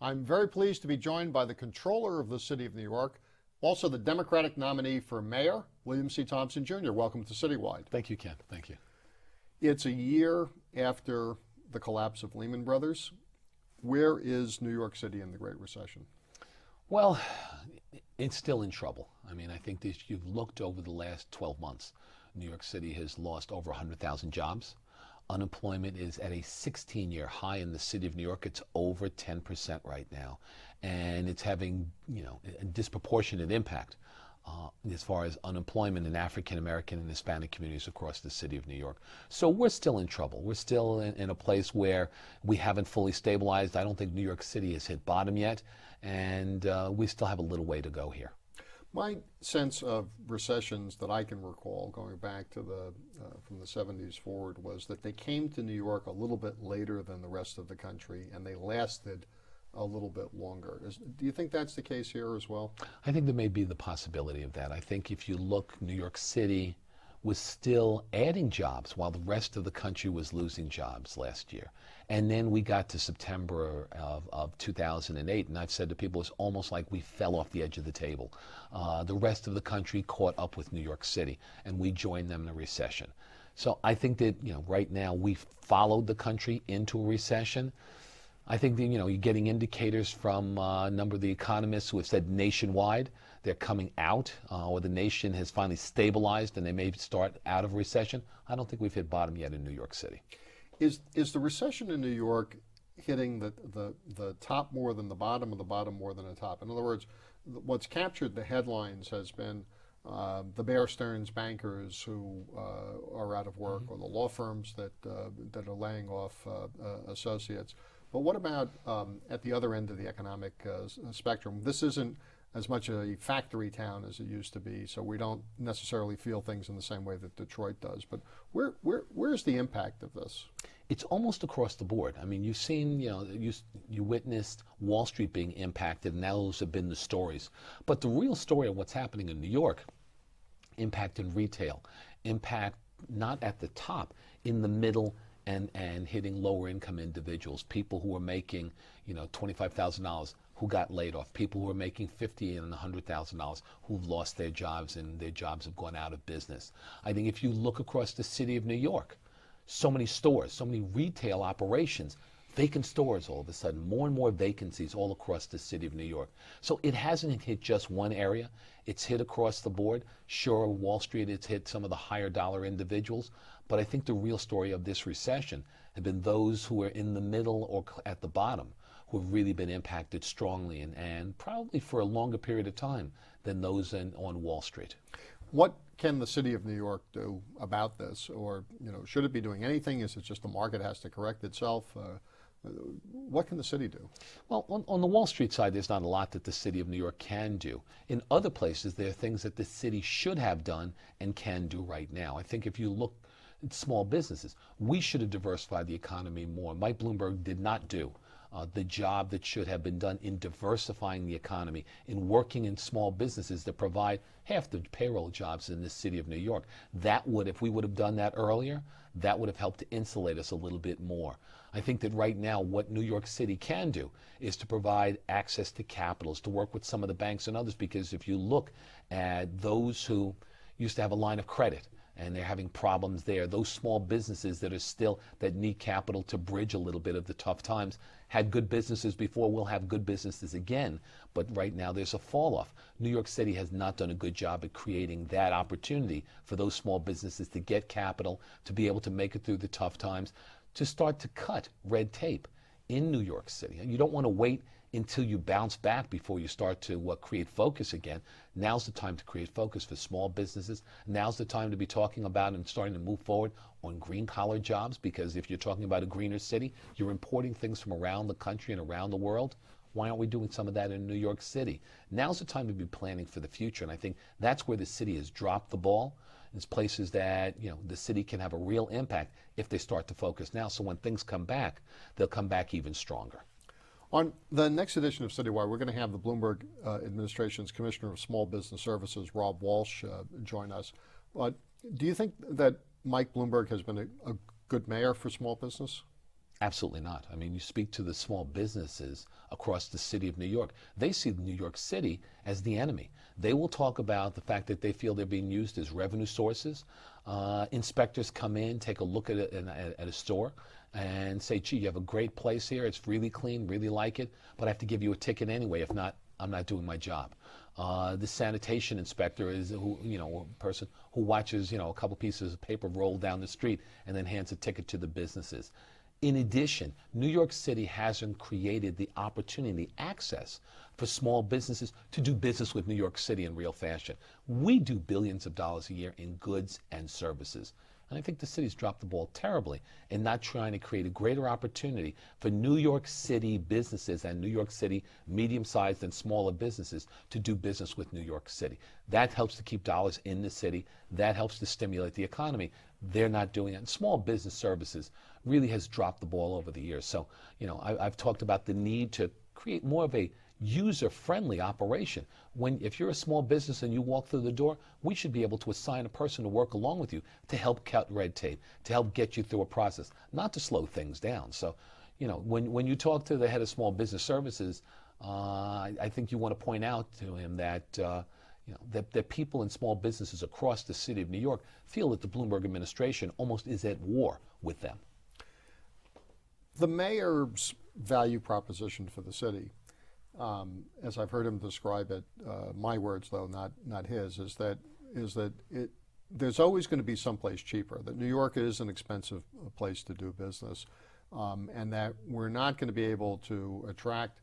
I'm very pleased to be joined by the Comptroller of the City of New York, also the Democratic nominee for mayor, William C. Thompson, Jr. Welcome to CityWide. Thank you, Ken. Thank you. It's a year after the collapse of Lehman Brothers. Where is New York City in the Great Recession? Well, it's still in trouble. I mean, I think that you've looked over the last 12 months. New York City has lost over 100,000 jobs. Unemployment is at a 16-year high in the city of New York. It's over 10% right now. And it's having, a disproportionate impact as far as unemployment in African American and Hispanic communities across the city of New York. So we're still in trouble. We're still in a place where we haven't fully stabilized. I don't think New York City has hit bottom yet, and we still have a little way to go here. My sense of recessions that I can recall, going back to from the 70s forward, was that they came to New York a little bit later than the rest of the country, and they lasted a little bit longer. Do you think that's the case here as well? I think there may be the possibility of that. I think if you look, New York City was still adding jobs while the rest of the country was losing jobs last year. And then we got to September of 2008, and I've said to people, it's almost like we fell off the edge of the table. The rest of the country caught up with New York City, and we joined them in a recession. So I think that, right now we've followed the country into a recession. I think that, you're getting indicators from a number of the economists who have said nationwide they're coming out, or the nation has finally stabilized and they may start out of recession. I don't think we've hit bottom yet in New York City. Is the recession in New York hitting the top more than the bottom, or the bottom more than the top? In other words, what's captured the headlines has been the Bear Stearns bankers who are out of work, or the law firms that are laying off associates. But what about at the other end of the economic spectrum? This isn't as much a factory town as it used to be, so we don't necessarily feel things in the same way that Detroit does. But where's the impact of this? It's almost across the board. I mean, you've seen, you witnessed Wall Street being impacted, and those have been the stories. But the real story of what's happening in New York, impact in retail, impact not at the top, in the middle, and hitting lower income individuals, people who are making, $25,000 who got laid off, people who are making $50,000 and $100,000 who've lost their jobs and their jobs have gone out of business. I think if you look across the city of New York, so many stores, so many retail operations, vacant stores all of a sudden, more and more vacancies all across the city of New York. So it hasn't hit just one area. It's hit across the board. Sure, Wall Street, it's hit some of the higher dollar individuals, but I think the real story of this recession have been those who are in the middle or at the bottom who have really been impacted strongly and probably for a longer period of time than those on Wall Street. What can the city of New York do about this? Or, should it be doing anything? Is it just the market has to correct itself? What can the city do? Well, on the Wall Street side, there's not a lot that the city of New York can do. In other places, there are things that the city should have done and can do right now. I think if you look at small businesses, we should have diversified the economy more. Mike Bloomberg did not do the job that should have been done in diversifying the economy, in working in small businesses that provide half the payroll jobs in the city of New York. If we would have done that earlier, that would have helped to insulate us a little bit more. I think that right now what New York City can do is to provide access to capitals, to work with some of the banks and others, because if you look at those who used to have a line of credit and they're having problems there, those small businesses that need capital to bridge a little bit of the tough times, had good businesses before, will have good businesses again, but right now there's a fall off. New York City has not done a good job at creating that opportunity for those small businesses to get capital, to be able to make it through the tough times, to start to cut red tape in New York City. And you don't want to wait until you bounce back before you start to create focus again. Now's the time to create focus for small businesses. Now's the time to be talking about and starting to move forward on green collar jobs, because if you're talking about a greener city, you're importing things from around the country and around the world. Why aren't we doing some of that in New York City? Now's the time to be planning for the future, and I think that's where the city has dropped the ball. It's places that the city can have a real impact if they start to focus now. So when things come back, they'll come back even stronger. On the next edition of CityWide, we're going to have the Bloomberg administration's Commissioner of Small Business Services, Rob Walsh, join us. Do you think that Mike Bloomberg has been a good mayor for small business? Absolutely not. I mean, you speak to the small businesses across the city of New York. They see New York City as the enemy. They will talk about the fact that they feel they're being used as revenue sources. Inspectors come in, take a look at a store and say, gee, you have a great place here. It's really clean, really like it, but I have to give you a ticket anyway. If not, I'm not doing my job. The sanitation inspector is a person who watches a couple pieces of paper roll down the street and then hands a ticket to the businesses. In addition, New York City hasn't created the opportunity, the access for small businesses to do business with New York City in real fashion. We do billions of dollars a year in goods and services. And I think the city's dropped the ball terribly in not trying to create a greater opportunity for New York City businesses and New York City medium-sized and smaller businesses to do business with New York City. That helps to keep dollars in the city. That helps to stimulate the economy. They're not doing it. And small business services really has dropped the ball over the years. So, I've talked about the need to create more of a user-friendly operation. If you're a small business and you walk through the door, we should be able to assign a person to work along with you to help cut red tape, to help get you through a process, not to slow things down. So, when you talk to the head of small business services, I think you want to point out to him that that people in small businesses across the city of New York feel that the Bloomberg administration almost is at war with them. The mayor's value proposition for the city, as I've heard him describe it, my words though, not his, is that there's always going to be someplace cheaper. That New York is an expensive place to do business, and that we're not going to be able to attract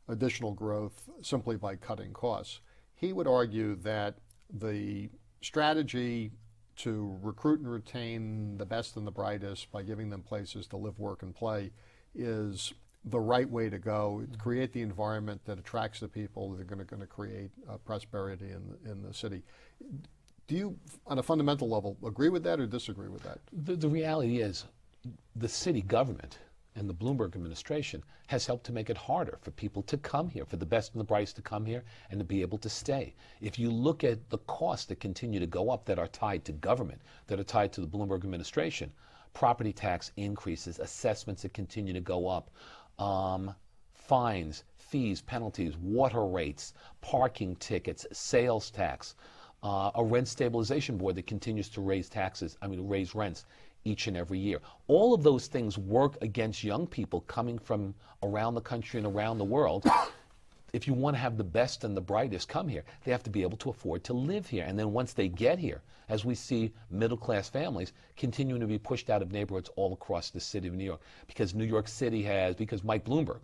additional growth simply by cutting costs. He would argue that the strategy to recruit and retain the best and the brightest by giving them places to live, work, and play is the right way to go. Create the environment that attracts the people that are going to create prosperity in the city. Do you, on a fundamental level, agree with that or disagree with that? The reality is the city government and the Bloomberg administration has helped to make it harder for people to come here, for the best and the brightest to come here and to be able to stay. If you look at the costs that continue to go up that are tied to government, that are tied to the Bloomberg administration, property tax increases, assessments that continue to go up, fines, fees, penalties, water rates, parking tickets, sales tax, a rent stabilization board that continues to raise rents each and every year. All of those things work against young people coming from around the country and around the world. If you want to have the best and the brightest come here, they have to be able to afford to live here. And then once they get here, as we see middle-class families continuing to be pushed out of neighborhoods all across the city of New York, because because Mike Bloomberg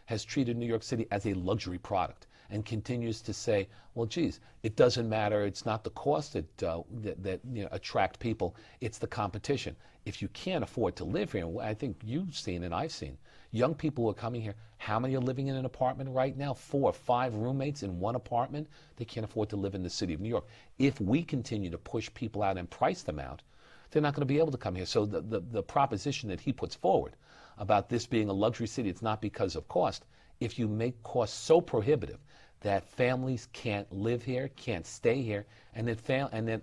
has treated New York City as a luxury product and continues to say, well, geez, it doesn't matter. It's not the cost that attract people. It's the competition. If you can't afford to live here, and I think you've seen and I've seen, young people who are coming here, how many are living in an apartment right now? 4 or 5 roommates in one apartment? They can't afford to live in the city of New York. If we continue to push people out and price them out, they're not going to be able to come here. So the proposition that he puts forward about this being a luxury city, it's not because of cost. If you make costs so prohibitive that families can't live here, can't stay here, and then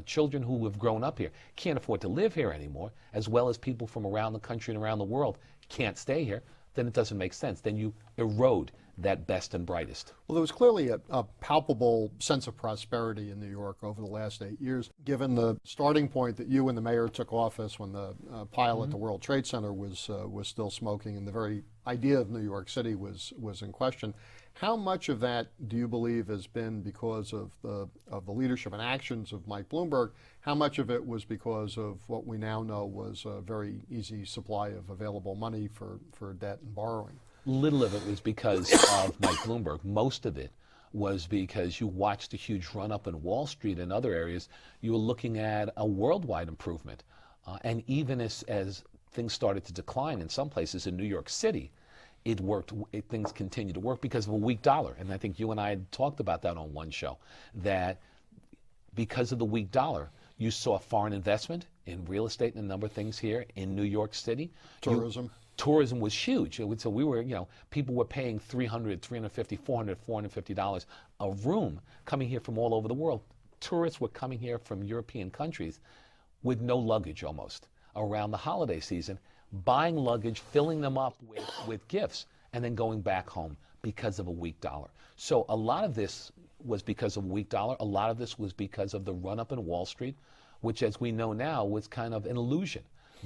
children who have grown up here can't afford to live here anymore, as well as people from around the country and around the world can't stay here, then it doesn't make sense. Then you erode that best and brightest. Well, there was clearly a palpable sense of prosperity in New York over the last 8 years, given the starting point that you and the mayor took office when the pile at the World Trade Center was still smoking, and the very idea of New York City was in question. How much of that do you believe has been because of the leadership and actions of Mike Bloomberg? How much of it was because of what we now know was a very easy supply of available money for debt and borrowing? Little of it was because of Mike Bloomberg. Most of it was because you watched a huge run-up in Wall Street and other areas. You were looking at a worldwide improvement. And even as things started to decline in some places in New York City, it worked. Things continued to work because of a weak dollar. And I think you and I had talked about that on one show, that because of the weak dollar, you saw foreign investment in real estate and a number of things here in New York City. Tourism was huge. So we were, people were paying $300, $350, $400, $450 a room coming here from all over the world. Tourists were coming here from European countries with no luggage almost. Around the holiday season, buying luggage, filling them up with gifts, and then going back home because of a weak dollar. So a lot of this was because of a weak dollar. A lot of this was because of the run-up in Wall Street, which, as we know now, was kind of an illusion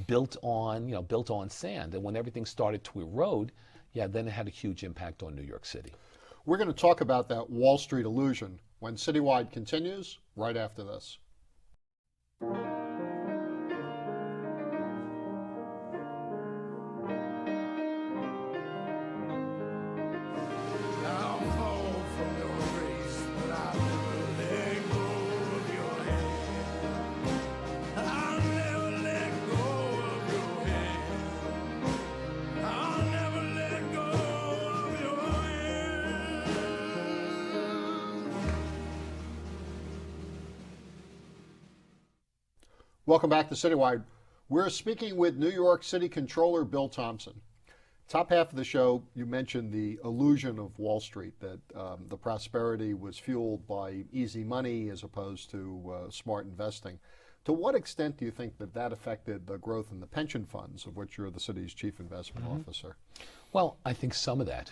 built on sand. And when everything started to erode, then it had a huge impact on New York City. We're going to talk about that Wall Street illusion when CityWide continues right after this. Welcome back to CityWide. We're speaking with New York City Comptroller Bill Thompson. Top half of the show, you mentioned the illusion of Wall Street, that the prosperity was fueled by easy money as opposed to smart investing. To what extent do you think that affected the growth in the pension funds, of which you're the city's chief investment officer? Well, I think some of that,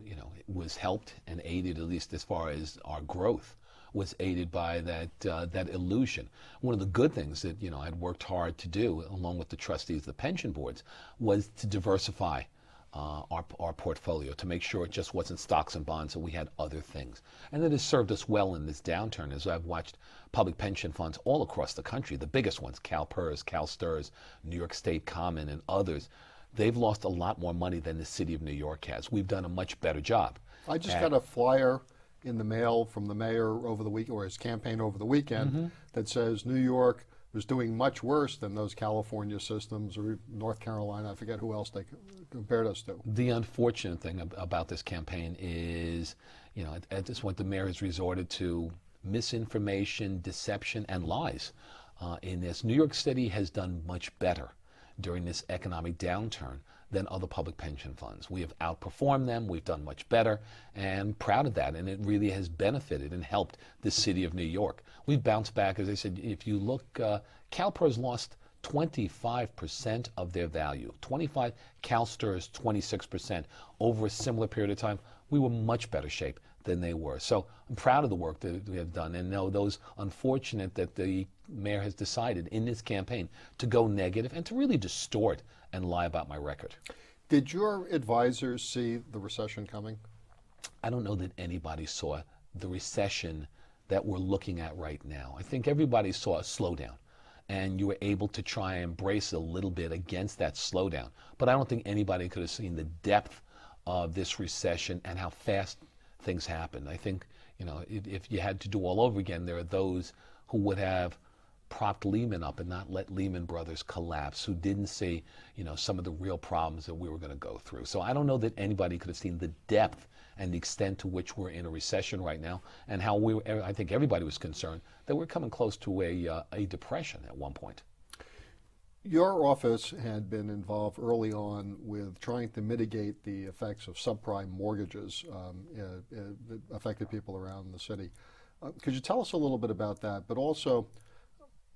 it was helped and aided, at least as far as our growth, was aided by that illusion. One of the good things that I'd worked hard to do, along with the trustees of the pension boards, was to diversify our portfolio, to make sure it just wasn't stocks and bonds, and we had other things. And that has served us well in this downturn, as I've watched public pension funds all across the country, the biggest ones, CalPERS, CalSTRS, New York State Common, and others. They've lost a lot more money than the city of New York has. We've done a much better job. I just got a flyer in the mail from the mayor over the week, or his campaign over the weekend, that says New York was doing much worse than those California systems, or North Carolina. I forget who else they compared us to. The unfortunate thing about this campaign is, at this point, the mayor has resorted to misinformation, deception, and lies in this. New York City has done much better during this economic downturn than other public pension funds. We have outperformed them, we've done much better, and proud of that, and it really has benefited and helped the city of New York. We've bounced back, as I said. If you look, CalPERS lost 25% of their value. 25, CalSTRS 26%. Over a similar period of time, we were much better shape than they were. So I'm proud of the work that we have done, and know those unfortunate that the mayor has decided in this campaign to go negative and to really distort and lie about my record. Did your advisors see the recession coming? I don't know that anybody saw the recession that we're looking at right now. I think everybody saw a slowdown, and you were able to try and brace a little bit against that slowdown. But I don't think anybody could have seen the depth of this recession and how fast things happened. I think, if you had to do all over again, there are those who would have propped Lehman up and not let Lehman Brothers collapse, who didn't see, some of the real problems that we were going to go through. So I don't know that anybody could have seen the depth and the extent to which we're in a recession right now, and how I think everybody was concerned that we're coming close to a depression at one point. Your office had been involved early on with trying to mitigate the effects of subprime mortgages that affected people around the city. Could you tell us a little bit about that? But also,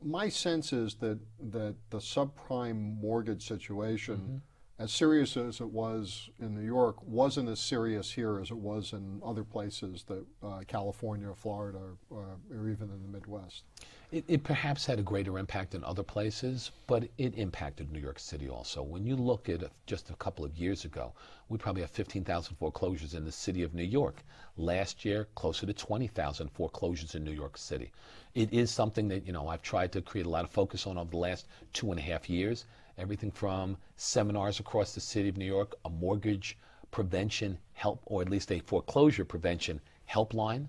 my sense is that the subprime mortgage situation, as serious as it was in New York, wasn't as serious here as it was in other places, that California, Florida, or even in the Midwest. It perhaps had a greater impact in other places, but it impacted New York City also. When you look at just a couple of years ago, we probably have 15,000 foreclosures in the city of New York. Last year, closer to 20,000 foreclosures in New York City. It is something that, I've tried to create a lot of focus on over the last 2.5 years. Everything from seminars across the city of New York, a mortgage prevention help, or at least a foreclosure prevention helpline,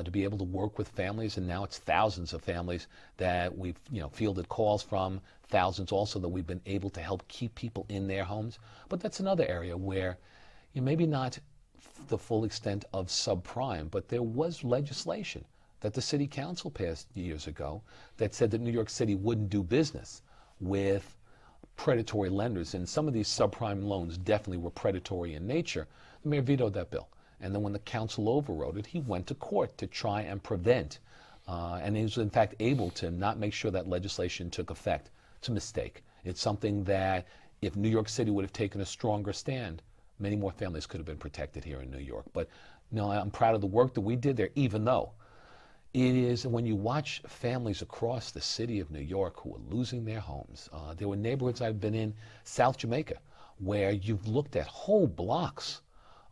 to be able to work with families. And now it's thousands of families that we've fielded calls from, thousands also that we've been able to help keep people in their homes. But that's another area where maybe not the full extent of subprime, but there was legislation that the city council passed years ago that said that New York City wouldn't do business with predatory lenders, and some of these subprime loans definitely were predatory in nature. The mayor vetoed that bill, and then when the council overrode it, he went to court to try and prevent, and he was in fact able to not make sure that legislation took effect. It's a mistake. It's something that if New York City would have taken a stronger stand, many more families could have been protected here in New York. But no, I'm proud of the work that we did there, even though it is, when you watch families across the city of New York who are losing their homes. There were neighborhoods I've been in, South Jamaica, where you've looked at whole blocks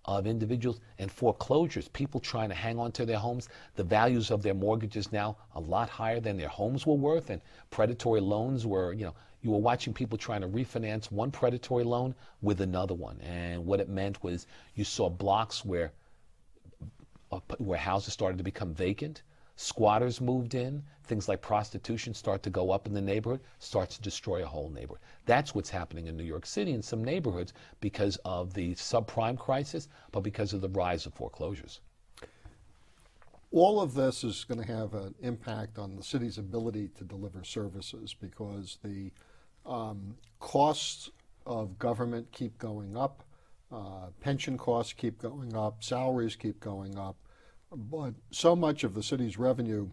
of individuals and foreclosures, people trying to hang on to their homes. The values of their mortgages now a lot higher than their homes were worth, and predatory loans were, you were watching people trying to refinance one predatory loan with another one. And what it meant was you saw blocks where houses started to become vacant. Squatters moved in, things like prostitution start to go up in the neighborhood, starts to destroy a whole neighborhood. That's what's happening in New York City in some neighborhoods because of the subprime crisis, but because of the rise of foreclosures. All of this is going to have an impact on the city's ability to deliver services because the costs of government keep going up, pension costs keep going up, salaries keep going up. But so much of the city's revenue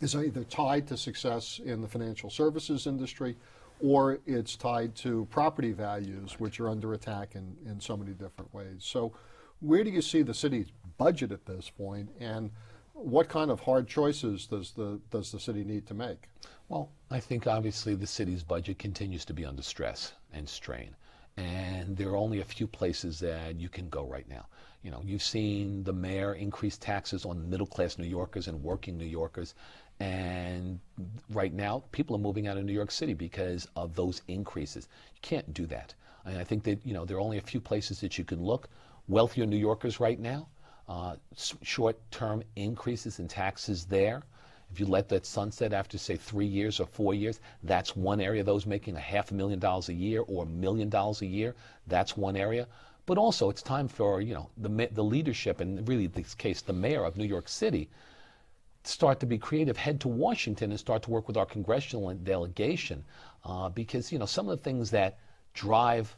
is either tied to success in the financial services industry or it's tied to property values, which are under attack in so many different ways. So where do you see the city's budget at this point, and what kind of hard choices does the city need to make? Well, I think obviously the city's budget continues to be under stress and strain. And there are only a few places that you can go right now. You've seen the mayor increase taxes on middle-class New Yorkers and working New Yorkers. And right now, people are moving out of New York City because of those increases. You can't do that. And I think that, there are only a few places that you can look. Wealthier New Yorkers right now, short-term increases in taxes there. If you let that sunset after, say, 3 years or 4 years, that's one area. Those making $500,000 a year or $1 million a year, that's one area. But also, it's time for the leadership, and really in this case, the mayor of New York City, start to be creative, head to Washington and start to work with our congressional delegation, because some of the things that drive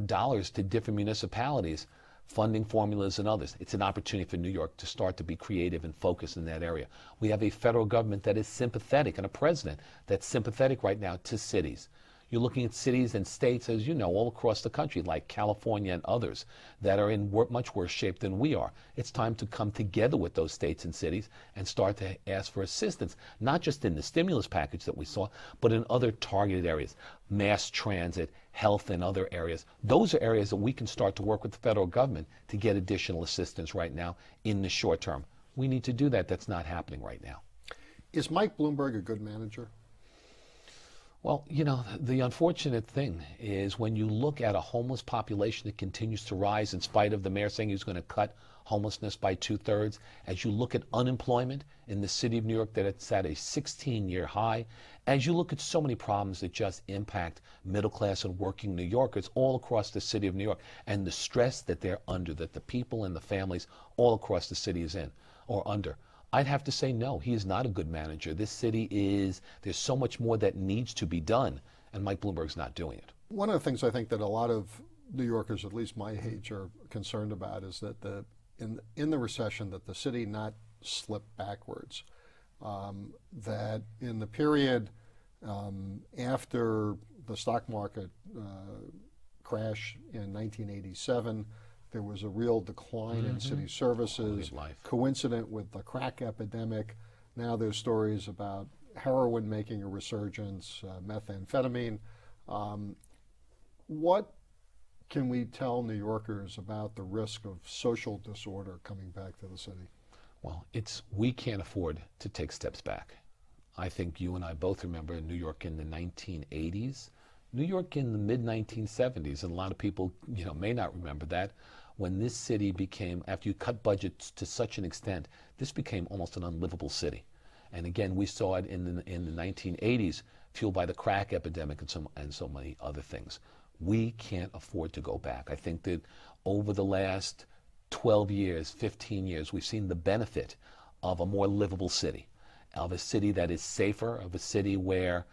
dollars to different municipalities, funding formulas and others. It's an opportunity for New York to start to be creative and focus in that area. We have a federal government that is sympathetic and a president that's sympathetic right now to cities. You're looking at cities and states, as you know, all across the country, like California and others, that are in much worse shape than we are. It's time to come together with those states and cities and start to ask for assistance, not just in the stimulus package that we saw, but in other targeted areas, mass transit, health, and other areas. Those are areas that we can start to work with the federal government to get additional assistance right now in the short term. We need to do that. That's not happening right now. Is Mike Bloomberg a good manager? Well, the unfortunate thing is when you look at a homeless population that continues to rise in spite of the mayor saying he's going to cut homelessness by 2/3, as you look at unemployment in the city of New York that it's at a 16-year high, as you look at so many problems that just impact middle class and working New Yorkers all across the city of New York, and the stress that they're under, that the people and the families all across the city is in or under, I'd have to say no, he is not a good manager. This city there's so much more that needs to be done, and Mike Bloomberg's not doing it. One of the things I think that a lot of New Yorkers, at least my age, are concerned about is that in the recession, that the city not slip backwards. That in the period after the stock market crash in 1987, there was a real decline in city services, coincident with the crack epidemic. Now there's stories about heroin making a resurgence, methamphetamine. What can we tell New Yorkers about the risk of social disorder coming back to the city? Well, we can't afford to take steps back. I think you and I both remember New York in the 1980s, New York in the mid-1970s, and a lot of people may not remember that, when this city became, after you cut budgets to such an extent, this became almost an unlivable city. And again, we saw it in the 1980s, fueled by the crack epidemic and so many other things. We can't afford to go back. I think that over the last 12 years, 15 years, we've seen the benefit of a more livable city, of a city that is safer, of a city where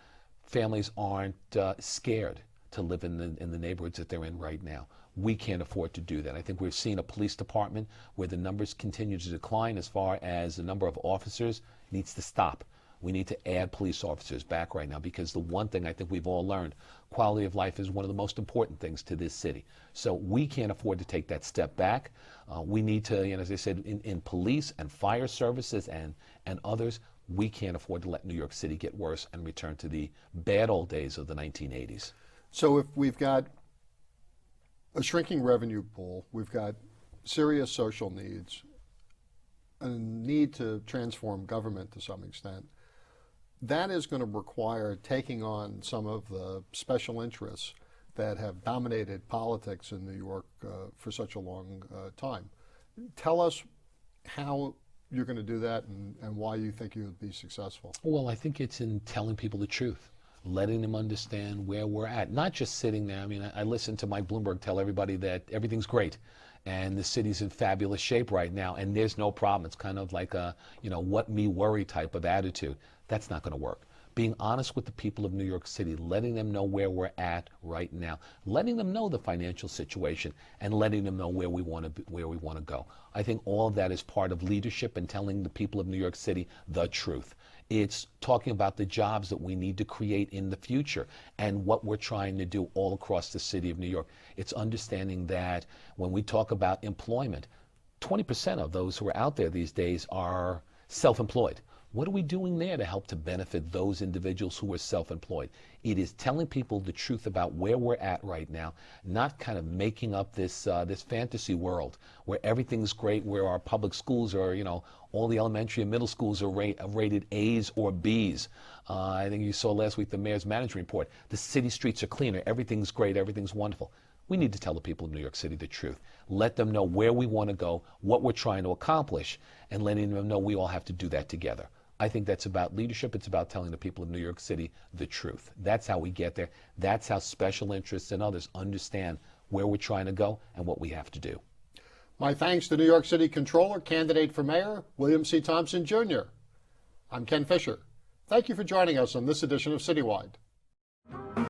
families aren't scared to live in the neighborhoods that they're in right now. We can't afford to do that. I think we've seen a police department where the numbers continue to decline as far as the number of officers needs to stop. We need to add police officers back right now, because the one thing I think we've all learned, quality of life is one of the most important things to this city. So we can't afford to take that step back. We need to, as I said, in police and fire services and others, we can't afford to let New York City get worse and return to the bad old days of the 1980s. So if we've got a shrinking revenue pool, we've got serious social needs, a need to transform government to some extent, that is going to require taking on some of the special interests that have dominated politics in New York for such a long time. Tell us how you're going to do that and why you think you would be successful. Well, I think it's in telling people the truth, letting them understand where we're at, not just sitting there. I mean, I listen to Mike Bloomberg tell everybody that everything's great and the city's in fabulous shape right now and there's no problem. It's kind of like a, what me worry type of attitude. That's not going to work. Being honest with the people of New York City, letting them know where we're at right now, letting them know the financial situation, and letting them know where we want to go. I think all of that is part of leadership and telling the people of New York City the truth. It's talking about the jobs that we need to create in the future and what we're trying to do all across the city of New York. It's understanding that when we talk about employment, 20% of those who are out there these days are self-employed. What are we doing there to help to benefit those individuals who are self-employed? It is telling people the truth about where we're at right now, not kind of making up this fantasy world where everything's great, where our public schools are, all the elementary and middle schools are rated A's or B's. I think you saw last week the mayor's management report. The city streets are cleaner, everything's great, everything's wonderful. We need to tell the people of New York City the truth. Let them know where we want to go, what we're trying to accomplish, and letting them know we all have to do that together. I think that's about leadership. It's about telling the people of New York City the truth. That's how we get there. That's how special interests and others understand where we're trying to go and what we have to do. My thanks to New York City Comptroller, candidate for mayor, William C. Thompson, Jr. I'm Ken Fisher. Thank you for joining us on this edition of CityWide.